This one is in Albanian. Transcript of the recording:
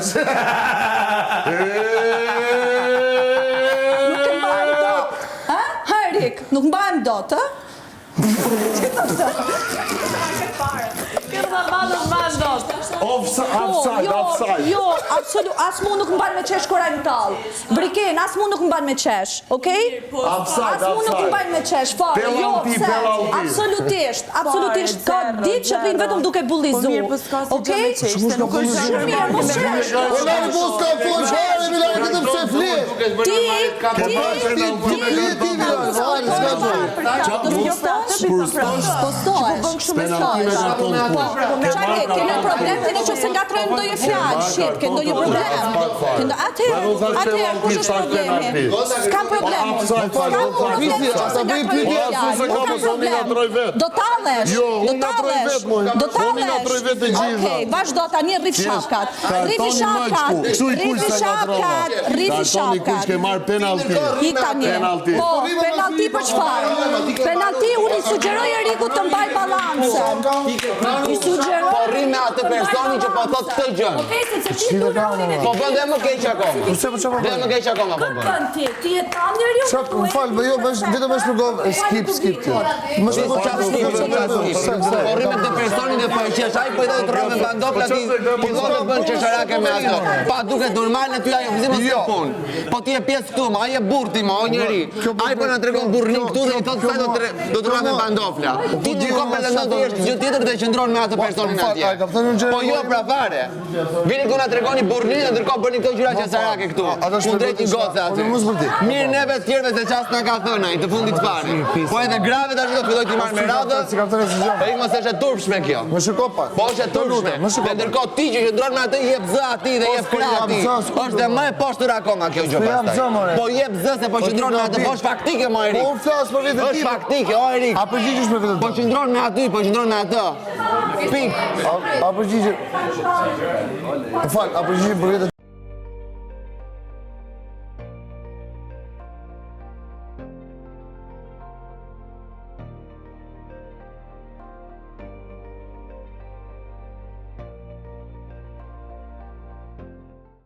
Nuk të mbajmë dot. Ha, Erik, nuk mbajmë dot, ha? Offside. Jo, absolut, as mu nuk mban me qesh koraj në tall. Briken, as mu nuk mban me qesh, okej? As mu nuk mban me qesh, fare, jo, pse? Absolutisht, ka ditë që rrin vetëm duke bullizu. Okej? Shumë mirë, mos qesh. Kene problem të një që se nga trejnë ndojë fjallë, shit, kene ndojë problem. Atëherë, kush është problemi? S'kam problem. Do t'allesh. Okej, vazhdo tani rrif shapkat. Rrifi shapkat. I tani. Po, penalti për çfarë? Penalti, unë i sugjeroj Erikut të mbaj balancën. I sugjeroj. Po rri me atë personi që po thot këtë gjën. Okej, sepse ti do rolin e Po bën dhe më keq akoma. Dhe më keq akoma po bën. ti e tam njeriu. Më falë, jo, vetëm është shpjegoj, skip. Më shpjegoj çfarë Po rri me të personin e po e qesh ai po i do të rrove bandopla ti po do të bën çesharake me ato. Pa duket normal ne ty ajo vizim të punë. Po ti je pjesë këtu, ai e burr ti, o njeri. Ai po na tregon burrin këtu dhe i thot se do të rrove bandopla. Ti ndikon me lëndë të jesh gjë tjetër dhe qëndron me atë personin atje. Po jo pra fare. Vini ku na tregoni burrin dhe ndërkohë bëni këto gjëra qesharake këtu. Ku drejt një gocë aty. Mirë neve të tjerëve se çast na ka thënë ai të fundit fare. Po edhe grave tash do filloj të marr me radhë. Po ik mos është e turpshme kjo. Më shiko pak. Po është e turpshme. Dhe ndërkohë ti që qëndron me atë i jep zë atij dhe jep krah atij. Është më e poshtur akoma kjo gjë pastaj. Po jep zë se po qëndron me atë, po është faktike mo Erik. Po unë flas për vetën Është faktike, o Erik. A përgjigjesh me vetën? Po qëndron me aty, po qëndron me atë. Pik. A përgjigjesh? Fal, a përgjigjesh për vetën?